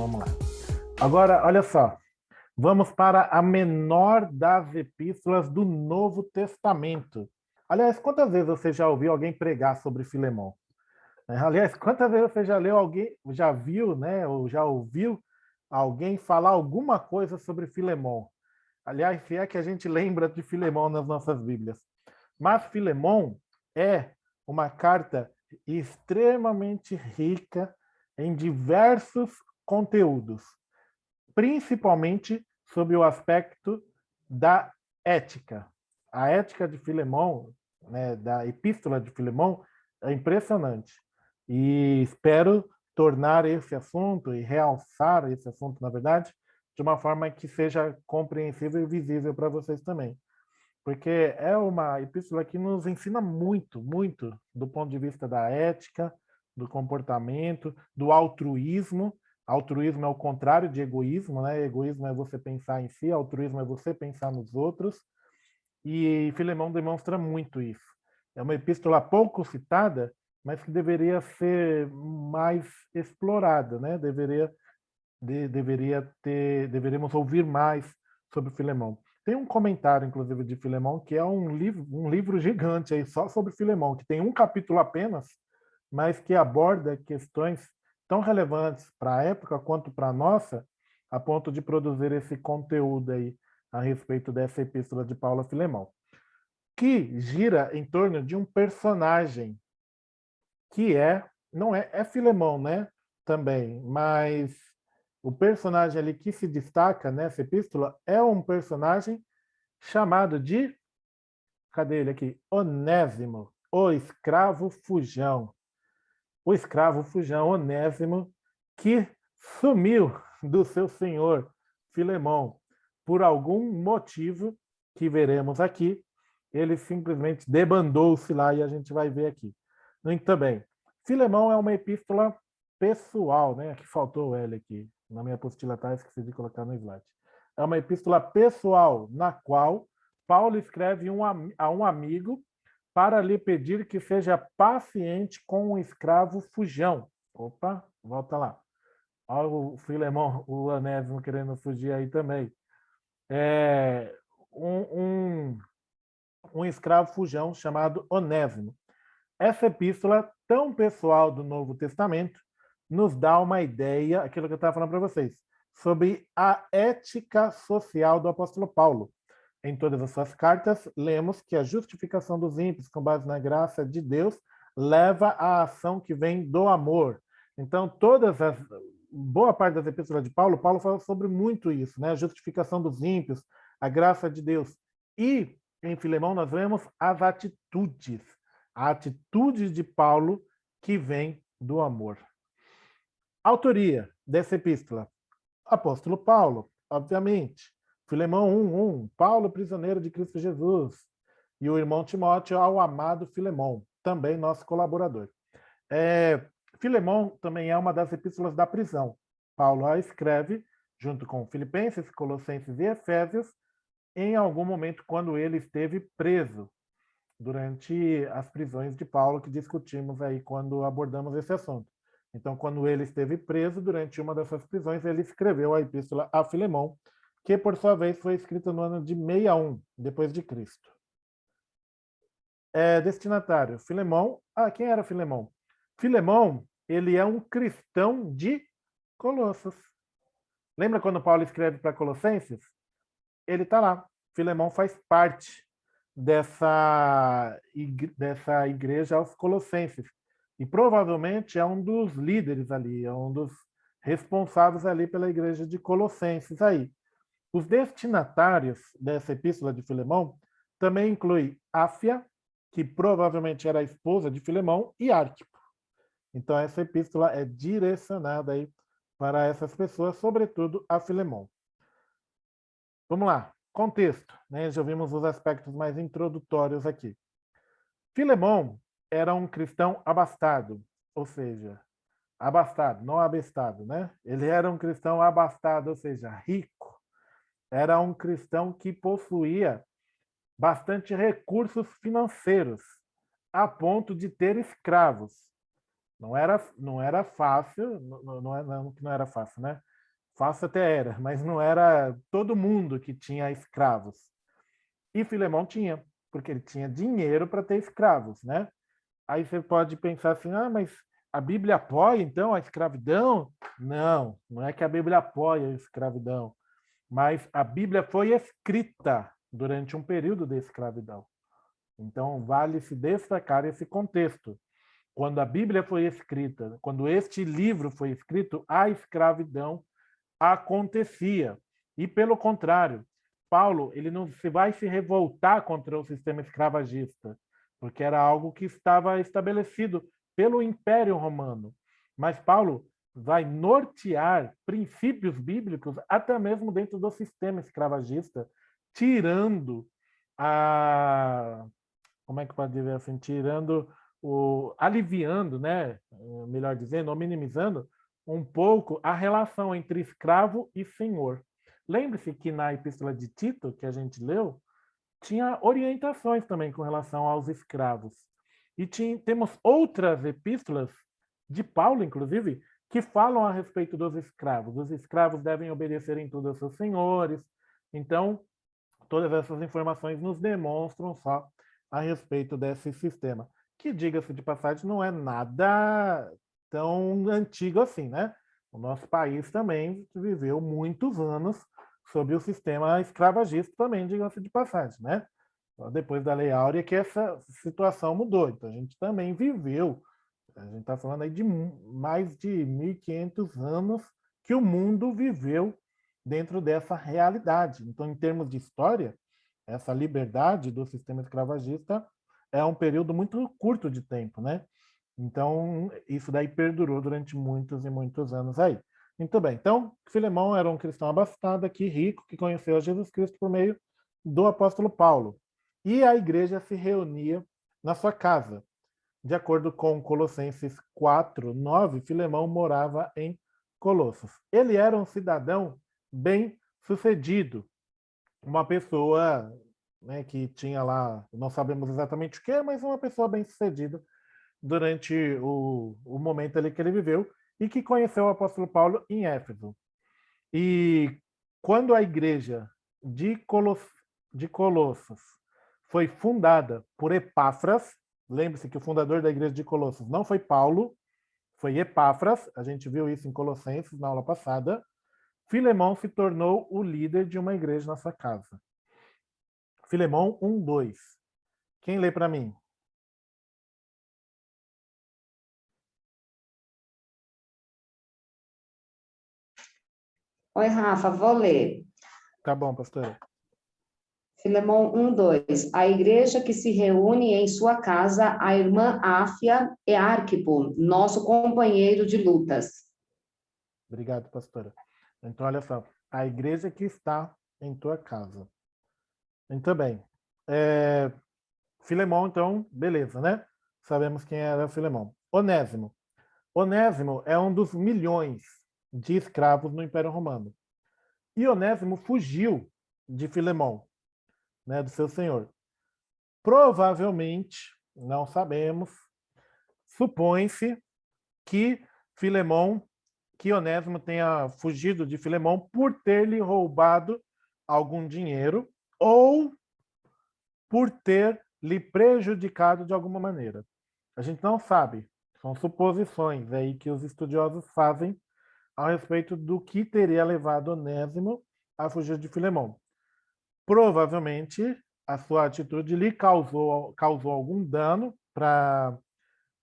vamos lá. Agora, olha só. Vamos para a menor das epístolas do Novo Testamento. Aliás, quantas vezes você já ouviu alguém pregar sobre Filemão? Aliás, quantas vezes você já leu alguém, já viu, né, ou já ouviu alguém falar alguma coisa sobre Filemão? Aliás, se é que a gente lembra de Filemão nas nossas Bíblias. Mas Filemão é uma carta extremamente rica em diversos conteúdos, principalmente sob o aspecto da ética. A ética de Filemão, né, da Epístola de Filemão, é impressionante. E espero tornar esse assunto e realçar esse assunto, na verdade, de uma forma que seja compreensível e visível para vocês também. Porque é uma epístola que nos ensina muito, muito do ponto de vista da ética, do comportamento, do altruísmo. Altruísmo é o contrário de egoísmo, né? Egoísmo é você pensar em si, altruísmo é você pensar nos outros. E Filemão demonstra muito isso. É uma epístola pouco citada, mas que deveria ser mais explorada, né? Deveríamos ouvir mais sobre Filemão. Tem um comentário, inclusive, de Filemão, que é um livro gigante aí, só sobre Filemão, que tem um capítulo apenas, mas que aborda questões tão relevantes para a época quanto para a nossa, a ponto de produzir esse conteúdo aí a respeito dessa epístola de Paulo a Filemão, que gira em torno de um personagem que não é Filemão, né? Também, mas o personagem ali que se destaca nessa epístola é um personagem chamado de, cadê ele aqui? Onésimo, o escravo fujão. O escravo fujão, Onésimo, que sumiu do seu senhor Filemão por algum motivo que veremos aqui. Ele simplesmente debandou-se lá e a gente vai ver aqui. Muito bem. Filemão é uma epístola pessoal, né? Aqui faltou o L aqui. Na minha apostila tá, esqueci de colocar no slide. É uma epístola pessoal na qual Paulo escreve a um amigo para lhe pedir que seja paciente com o escravo fujão. Opa, volta lá. Olha o Filemão, o Onésimo querendo fugir aí também. É um escravo fujão chamado Onésimo. Essa epístola tão pessoal do Novo Testamento nos dá uma ideia, aquilo que eu estava falando para vocês, sobre a ética social do apóstolo Paulo. Em todas as suas cartas, lemos que a justificação dos ímpios, com base na graça de Deus, leva à ação que vem do amor. Então, boa parte das epístolas de Paulo, Paulo fala sobre muito isso, né? A justificação dos ímpios, a graça de Deus. E em Filemão nós vemos as atitudes, a atitude de Paulo que vem do amor. Autoria dessa epístola: apóstolo Paulo, obviamente. Filemão 1:1, Paulo, prisioneiro de Cristo Jesus. E o irmão Timóteo ao amado Filemão, também nosso colaborador. Filemão também é uma das epístolas da prisão. Paulo a escreve junto com Filipenses, Colossenses e Efésios, em algum momento quando ele esteve preso, durante as prisões de Paulo, que discutimos aí quando abordamos esse assunto. Então, quando ele esteve preso, durante uma dessas prisões, ele escreveu a epístola a Filemão, que, por sua vez, foi escrita no ano de 61, depois de Cristo. Destinatário: Filemão. Quem era Filemão? Filemão, ele é um cristão de Colossos. Lembra quando Paulo escreve para Colossenses? Ele está lá. Filemão faz parte dessa igreja aos Colossenses. E provavelmente é um dos líderes ali, é um dos responsáveis ali pela igreja de Colossenses aí. Os destinatários dessa epístola de Filemão também incluem Áfia, que provavelmente era a esposa de Filemão, e Arquipo. Então essa epístola é direcionada aí para essas pessoas, sobretudo a Filemão. Vamos lá. Contexto, né? Já vimos os aspectos mais introdutórios aqui. Filemão era um cristão abastado, ou seja, abastado, não abestado, né? Ele era um cristão abastado, ou seja, rico. Era um cristão que possuía bastante recursos financeiros, a ponto de ter escravos. Não era fácil, não era fácil, né? Fácil até era, mas não era todo mundo que tinha escravos. E Filemão tinha, porque ele tinha dinheiro para ter escravos, né? Aí você pode pensar assim, ah, mas a Bíblia apoia então a escravidão? Não, não é que a Bíblia apoia a escravidão, mas a Bíblia foi escrita durante um período de escravidão. Então vale se destacar esse contexto. Quando a Bíblia foi escrita, quando este livro foi escrito, a escravidão acontecia. E pelo contrário, Paulo, ele não se vai se revoltar contra o sistema escravagista, porque era algo que estava estabelecido pelo Império Romano. Mas Paulo vai nortear princípios bíblicos até mesmo dentro do sistema escravagista, tirando a, como é que pode dizer assim, tirando aliviando, né, melhor dizendo, ou minimizando um pouco a relação entre escravo e senhor. Lembre-se que na Epístola de Tito, que a gente leu, tinha orientações também com relação aos escravos. E temos outras epístolas, de Paulo, inclusive, que falam a respeito dos escravos. Os escravos devem obedecer em tudo aos seus senhores. Então, todas essas informações nos demonstram só a respeito desse sistema, que, diga-se de passagem, não é nada tão antigo assim, né? O nosso país também viveu muitos anos sob o sistema escravagista também, diga-se de passagem, né? Depois da Lei Áurea que essa situação mudou. Então, a gente também viveu, a gente está falando aí de mais de 1.500 anos que o mundo viveu dentro dessa realidade. Então, em termos de história, essa liberdade do sistema escravagista é um período muito curto de tempo, né? Então, isso daí perdurou durante muitos e muitos anos aí. Muito bem. Então, Filemão era um cristão abastado aqui, rico, que conheceu a Jesus Cristo por meio do apóstolo Paulo. E a igreja se reunia na sua casa. De acordo com Colossenses 4:9, Filemão morava em Colossos. Ele era um cidadão bem-sucedido, uma pessoa, né, que tinha lá, não sabemos exatamente o que, mas uma pessoa bem-sucedida durante o momento ali que ele viveu e que conheceu o apóstolo Paulo em Éfeso. E quando a igreja de Colossos foi fundada por Epáfras, lembre-se que o fundador da igreja de Colossos não foi Paulo, foi Epáfras, a gente viu isso em Colossenses na aula passada. Filemão se tornou o líder de uma igreja na sua casa. Filemão 1:2. Quem lê para mim? Oi, Rafa, vou ler. Tá bom, pastora. Filemão 1:2. A igreja que se reúne em sua casa, a irmã Áfia e Arquipo, nosso companheiro de lutas. Obrigado, pastora. Então, olha só. A igreja que está em tua casa. Muito bem. Filemão, então, beleza, né? Sabemos quem era Filemão. Onésimo. Onésimo é um dos milhões de escravos no Império Romano. E Onésimo fugiu de Filemão, né, do seu senhor. Provavelmente, não sabemos, supõe-se que Filemão, que Onésimo tenha fugido de Filemão por ter lhe roubado algum dinheiro ou por ter lhe prejudicado de alguma maneira. A gente não sabe, são suposições aí que os estudiosos fazem a respeito do que teria levado Onésimo a fugir de Filemão. Provavelmente a sua atitude lhe causou algum dano para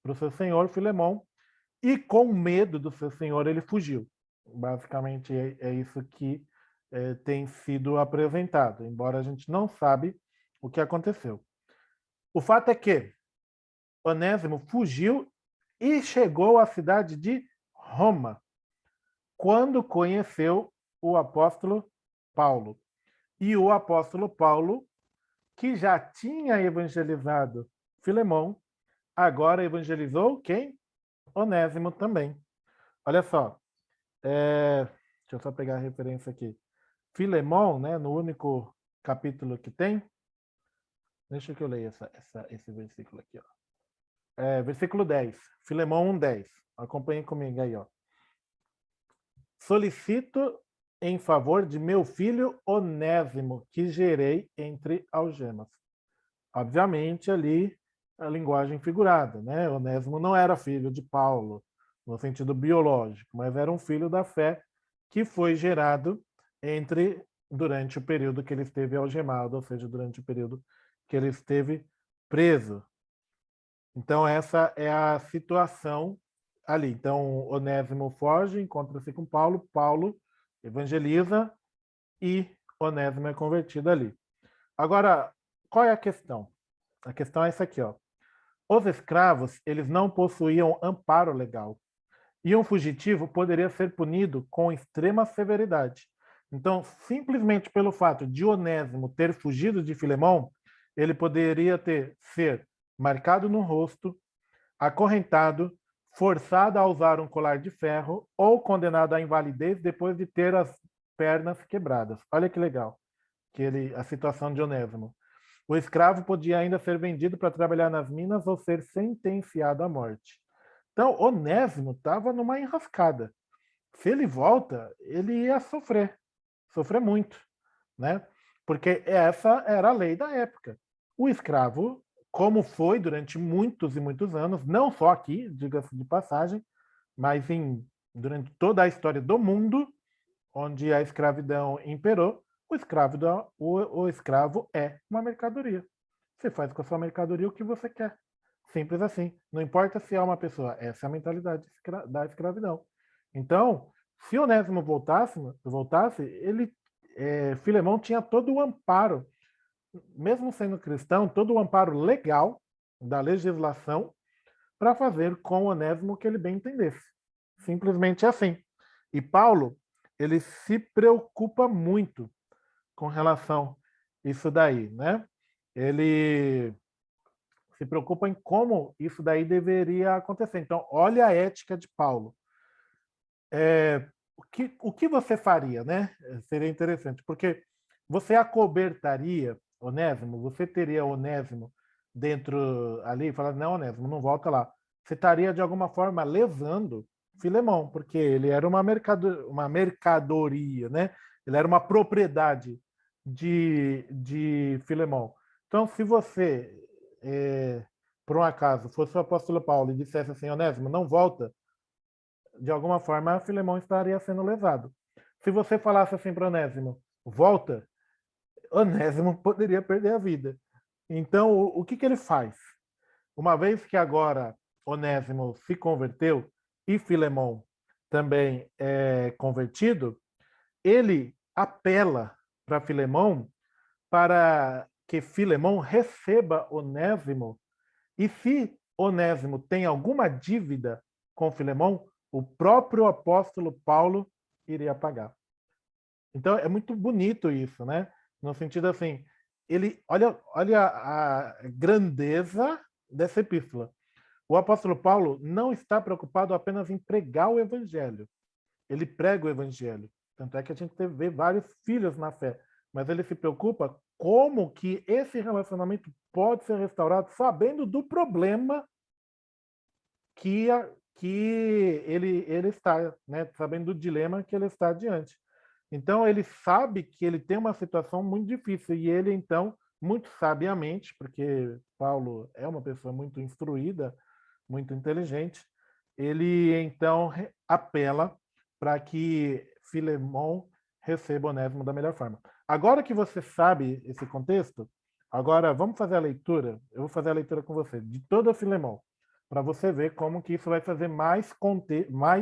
o seu senhor Filemão, e com medo do seu senhor ele fugiu. Basicamente é isso que tem sido apresentado, embora a gente não sabe o que aconteceu. O fato é que Onésimo fugiu e chegou à cidade de Roma, quando conheceu o apóstolo Paulo. E o apóstolo Paulo, que já tinha evangelizado Filemão, agora evangelizou quem? Onésimo também. Olha só, deixa eu só pegar a referência aqui. Filemão, né, no único capítulo que tem, deixa que eu leia esse versículo aqui. Ó. Versículo 10, Filemão 1:10. Acompanhem comigo aí. Ó. solicito em favor de meu filho Onésimo, que gerei entre algemas. Obviamente, ali, a linguagem figurada, né? Onésimo não era filho de Paulo, no sentido biológico, mas era um filho da fé que foi gerado durante o período que ele esteve algemado, ou seja, durante o período que ele esteve preso. Então, essa é a situação ali. Então, Onésimo foge, encontra-se com Paulo, Paulo evangeliza e Onésimo é convertido ali. Agora, qual é a questão? A questão é essa aqui, ó. Os escravos, eles não possuíam amparo legal. E um fugitivo poderia ser punido com extrema severidade. Então, simplesmente pelo fato de Onésimo ter fugido de Filemão, ele poderia ser marcado no rosto, acorrentado, forçado a usar um colar de ferro ou condenado à invalidez depois de ter as pernas quebradas. Olha que legal a situação de Onésimo. O escravo podia ainda ser vendido para trabalhar nas minas ou ser sentenciado à morte. Então, Onésimo estava numa enrascada. Se ele volta, ele ia sofrer muito, né? Porque essa era a lei da época. O escravo, como foi durante muitos e muitos anos, não só aqui, diga-se de passagem, mas durante toda a história do mundo, onde a escravidão imperou, o escravo é uma mercadoria. Você faz com a sua mercadoria o que você quer. Simples assim. Não importa se é uma pessoa. Essa é a mentalidade da escravidão. Então, se Onésimo voltasse, Filemão tinha todo o amparo, mesmo sendo cristão, todo o amparo legal da legislação para fazer com Onésimo o que ele bem entendesse. Simplesmente assim. E Paulo, ele se preocupa muito com relação a isso daí, né? Ele se preocupa em como isso daí deveria acontecer. Então, olha a ética de Paulo. O que você faria, né? Seria interessante, porque você acobertaria Onésimo, você teria Onésimo dentro ali e falar, não, Onésimo, não volta lá. Você estaria, de alguma forma, lesando Filemão, porque ele era uma mercadoria, né? Ele era uma propriedade de Filemão. Então, se você, por um acaso, fosse o apóstolo Paulo e dissesse assim, Onésimo, não volta, de alguma forma, Filemão estaria sendo lesado. Se você falasse assim para Onésimo, volta, Onésimo poderia perder a vida. Então, o que ele faz? Uma vez que agora Onésimo se converteu e Filemão também é convertido, ele apela para Filemão para que Filemão receba Onésimo e se Onésimo tem alguma dívida com Filemão, o próprio apóstolo Paulo iria pagar. Então é muito bonito isso, né? No sentido assim, olha a grandeza dessa epístola. O apóstolo Paulo não está preocupado apenas em pregar o evangelho. Ele prega o evangelho. Tanto é que a gente vê vários filhos na fé. Mas ele se preocupa como que esse relacionamento pode ser restaurado sabendo do problema que ele está, né? Sabendo do dilema que ele está diante. Então, ele sabe que ele tem uma situação muito difícil e ele, então, muito sabiamente, porque Paulo é uma pessoa muito instruída, muito inteligente, ele, então, apela para que Filemão receba Onésimo da melhor forma. Agora que você sabe esse contexto, agora vamos fazer a leitura, eu vou fazer a leitura com você, de todo Filemão, para você ver como que isso vai fazer mais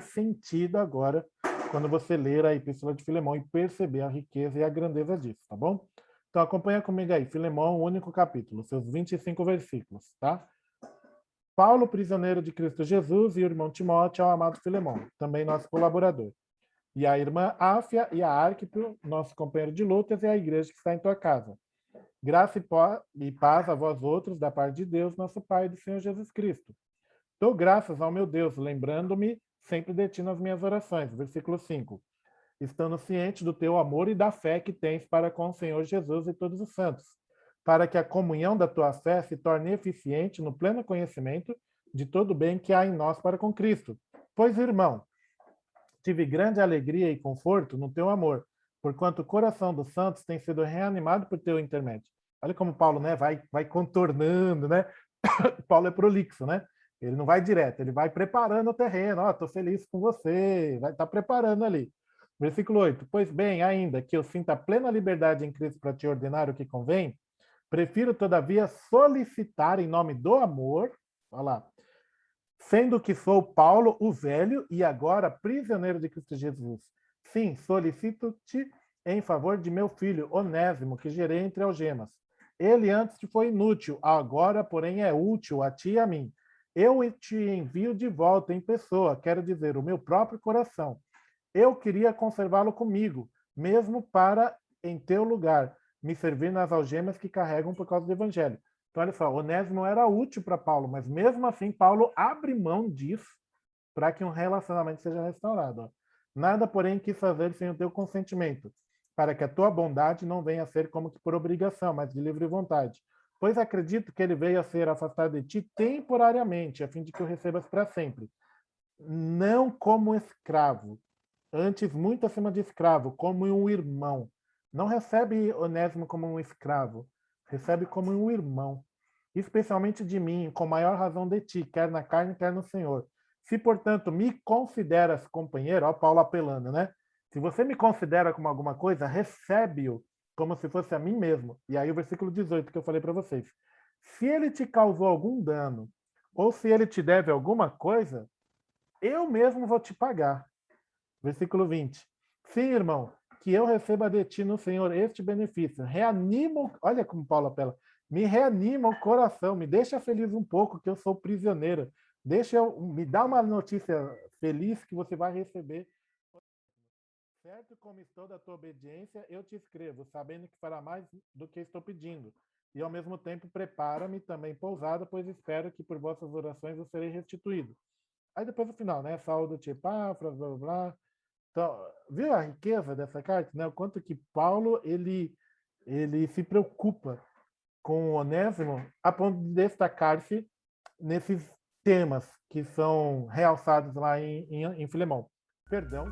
sentido agora quando você ler a Epístola de Filemão e perceber a riqueza e a grandeza disso, tá bom? Então acompanha comigo aí, Filemão, o único capítulo, seus 25 versículos, tá? Paulo, prisioneiro de Cristo Jesus, e o irmão Timóteo ao amado Filemão, também nosso colaborador. E a irmã Áfia e a Arquipo, nosso companheiro de lutas, e a igreja que está em tua casa. Graça e paz a vós outros, da parte de Deus, nosso Pai e do Senhor Jesus Cristo. Dou graças ao meu Deus, lembrando-me sempre de ti nas minhas orações. Versículo 5. Estando ciente do teu amor e da fé que tens para com o Senhor Jesus e todos os santos, para que a comunhão da tua fé se torne eficiente no pleno conhecimento de todo o bem que há em nós para com Cristo. Pois, irmão, tive grande alegria e conforto no teu amor, porquanto o coração dos santos tem sido reanimado por teu intermédio. Olha como Paulo, né, vai contornando, né? Paulo é prolixo, né? Ele não vai direto, ele vai preparando o terreno. Ó, estou feliz com você, vai estar preparando ali. Versículo 8. Pois bem, ainda que eu sinta plena liberdade em Cristo para te ordenar o que convém, prefiro, todavia, solicitar em nome do amor, olha lá, sendo que sou Paulo, o velho, e agora prisioneiro de Cristo Jesus. Sim, solicito-te em favor de meu filho, Onésimo, que gerei entre algemas. Ele antes te foi inútil, agora, porém, é útil a ti e a mim. Eu te envio de volta em pessoa, quero dizer, o meu próprio coração. Eu queria conservá-lo comigo, mesmo para, em teu lugar, me servir nas algemas que carregam por causa do evangelho. Então, olha só, Onésimo era útil para Paulo, mas mesmo assim, Paulo abre mão disso para que um relacionamento seja restaurado. Ó. Nada, porém, quis fazer sem o teu consentimento, para que a tua bondade não venha a ser como que por obrigação, mas de livre vontade. Pois acredito que ele veio a ser afastado de ti temporariamente, a fim de que o recebas para sempre. Não como escravo, antes muito acima de escravo, como um irmão. Não recebe Onésimo como um escravo, recebe como um irmão, especialmente de mim, com maior razão de ti, quer na carne, quer no Senhor. Se, portanto, me consideras companheiro, ó Paulo apelando, né? Se você me considera como alguma coisa, recebe-o como se fosse a mim mesmo. E aí o versículo 18 que eu falei para vocês. Se ele te causou algum dano, ou se ele te deve alguma coisa, eu mesmo vou te pagar. Versículo 20. Sim, irmão, que eu receba de ti no Senhor este benefício. Reanima, olha como Paulo apela, me reanima o coração, me deixa feliz um pouco, que eu sou prisioneiro. Me dá uma notícia feliz que você vai receber. Certo como estou da tua obediência, eu te escrevo, sabendo que fará mais do que estou pedindo. E ao mesmo tempo prepara-me também pousada, pois espero que por vossas orações eu serei restituído. Aí depois no final, né? Saúde de Epáfras, blá blá blá. Então, viu a riqueza dessa carta, né? O quanto que Paulo ele se preocupa com o Onésimo a ponto de destacar-se nesses temas que são realçados lá em Filemão. Perdão.